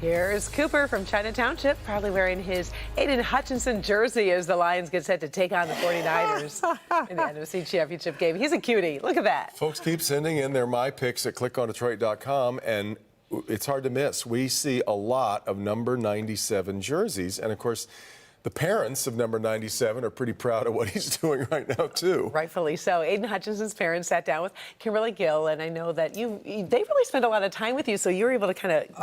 Here's Cooper from China Township, probably wearing his Aidan Hutchinson jersey as the Lions get set to take on the 49ers in the NFC Championship game. He's a cutie. Look at that. Folks keep sending in their My Picks at clickondetroit.com, and it's hard to miss. We see a lot of number 97 jerseys, and of course, the parents of number 97 are pretty proud of what he's doing right now, too. Rightfully so. Aidan Hutchinson's parents sat down with Kimberly Gill, and I know that they really spent a lot of time with you, so you were able to kind of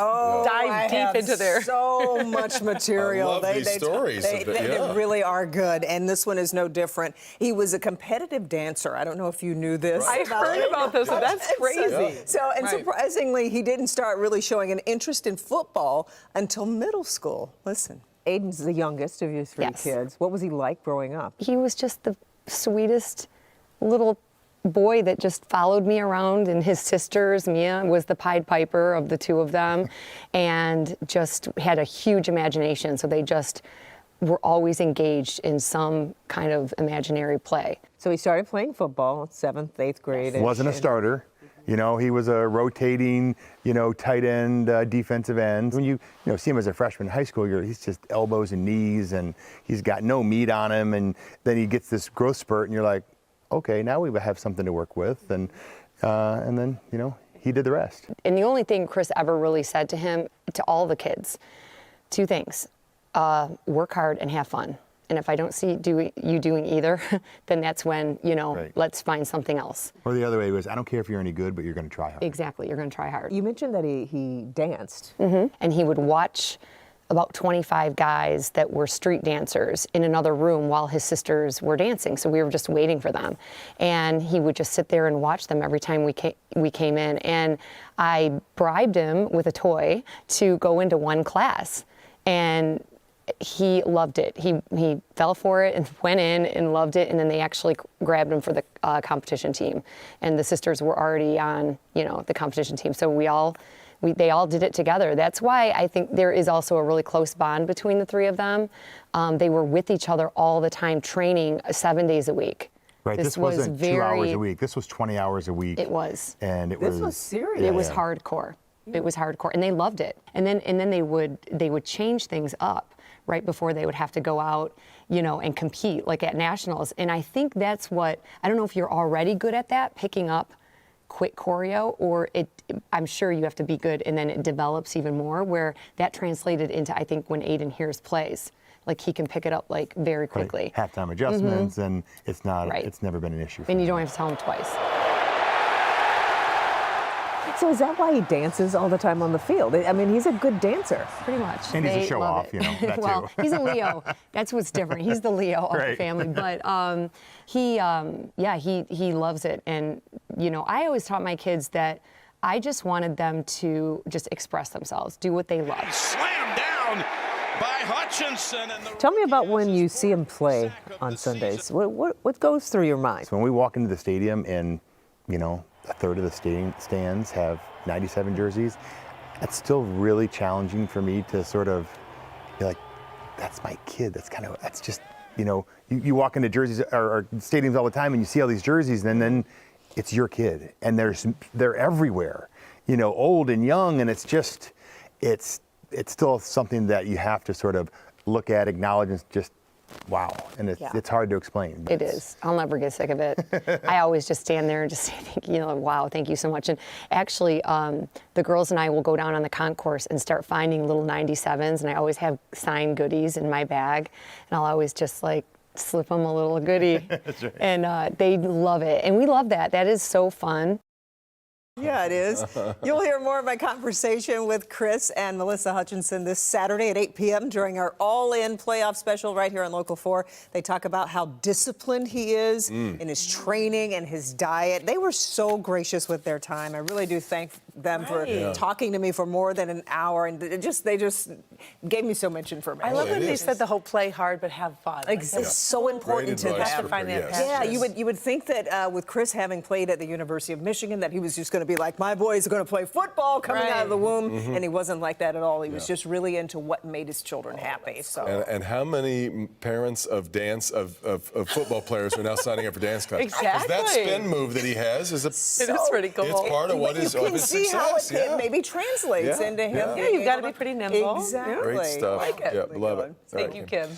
dive deep into their... so much material. I love these stories. They really are good, and this one is no different. He was a competitive dancer. I don't know if you knew this. I heard about this, and that's crazy. Surprisingly, he didn't start really showing an interest in football until middle school. Listen. Aidan's the youngest of your three kids. What was he like growing up? He was just the sweetest little boy that just followed me around, and his sisters, Mia, was the Pied Piper of the two of them, and just had a huge imagination. So they just were always engaged in some kind of imaginary play. So he started playing football, 7th, 8th grade. Wasn't a starter. You know, he was a rotating, tight end, defensive end. When you see him as a freshman in high school, he's just elbows and knees, and he's got no meat on him. And then he gets this growth spurt, and you're like, okay, now we have something to work with. And then, he did the rest. And the only thing Chris ever really said to him, to all the kids, two things: work hard and have fun. And if I don't see you doing either, then that's when, let's find something else. Or the other way was, I don't care if you're any good, but you're going to try hard. Exactly, you're going to try hard. You mentioned that he danced. Mm-hmm. And he would watch about 25 guys that were street dancers in another room while his sisters were dancing. So we were just waiting for them. And he would just sit there and watch them every time we came in. And I bribed him with a toy to go into one class. And he loved it. He fell for it and went in and loved it, and then they actually grabbed him for the competition team. And the sisters were already on, the competition team. So they all did it together. That's why I think there is also a really close bond between the three of them. They were with each other all the time, training 7 days a week. Right, this wasn't 2 hours a week. This was 20 hours a week. It was. And this was serious. It was hardcore. It was hardcore, and they loved it. And then they would change things up right before they would have to go out, and compete, like at nationals. And I think that's what, I don't know if you're already good at that, picking up quick choreo, or I'm sure you have to be good, and then it develops even more, where that translated into, I think, when Aidan hears plays, like he can pick it up like very quickly. Right. Halftime adjustments, and it's never been an issue for him. And you him. don't have to tell him twice. So is that why he dances all the time on the field? I mean, he's a good dancer. Pretty much. And he's a show-off, that well, too. He's a Leo. That's what's different. He's the Leo of the family. But he loves it. And, I always taught my kids that I just wanted them to just express themselves, do what they love. Slammed down by Hutchinson. Tell me about when you see him play on Sundays. What goes through your mind? So when we walk into the stadium and, a third of the stands have 97 jerseys, it's still really challenging for me to sort of be like, that's my kid. That's just, you walk into jerseys or stadiums all the time and you see all these jerseys, and then it's your kid, and they're everywhere, old and young, and it's still something that you have to sort of look at, acknowledge, and just wow, and it's hard to explain. It is. I'll never get sick of it. I always just stand there and just say, wow, thank you so much. And actually, the girls and I will go down on the concourse and start finding little 97s, and I always have signed goodies in my bag, and I'll always just slip them a little goodie. That's right. And they love it, and we love that. That is so fun. Yeah, it is. You'll hear more of my conversation with Chris and Melissa Hutchinson this Saturday at 8 p.m. during our All-In playoff special right here on Local 4. They talk about how disciplined he is in his training and his diet. They were so gracious with their time. I really do thank them for talking to me for more than an hour, and they just gave me so much information. I love when they said the whole play hard but have fun. It's so important to them. To find that passion. Yeah, you would think that with Chris having played at the University of Michigan, that he was just going to be like, my boys are going to play football coming out of the womb, and he wasn't like that at all. He was just really into what made his children happy. So. And how many parents of football players are now signing up for dance classes? Exactly. That spin move that he has is it is pretty cool. It's part of what is. You can see see how it success, yeah. maybe translates Yeah, into him. yeah. being you've gotta able be pretty nimble. Exactly. Great stuff. Like it. Yeah, love it. All Thank right, you, Kim. Kim.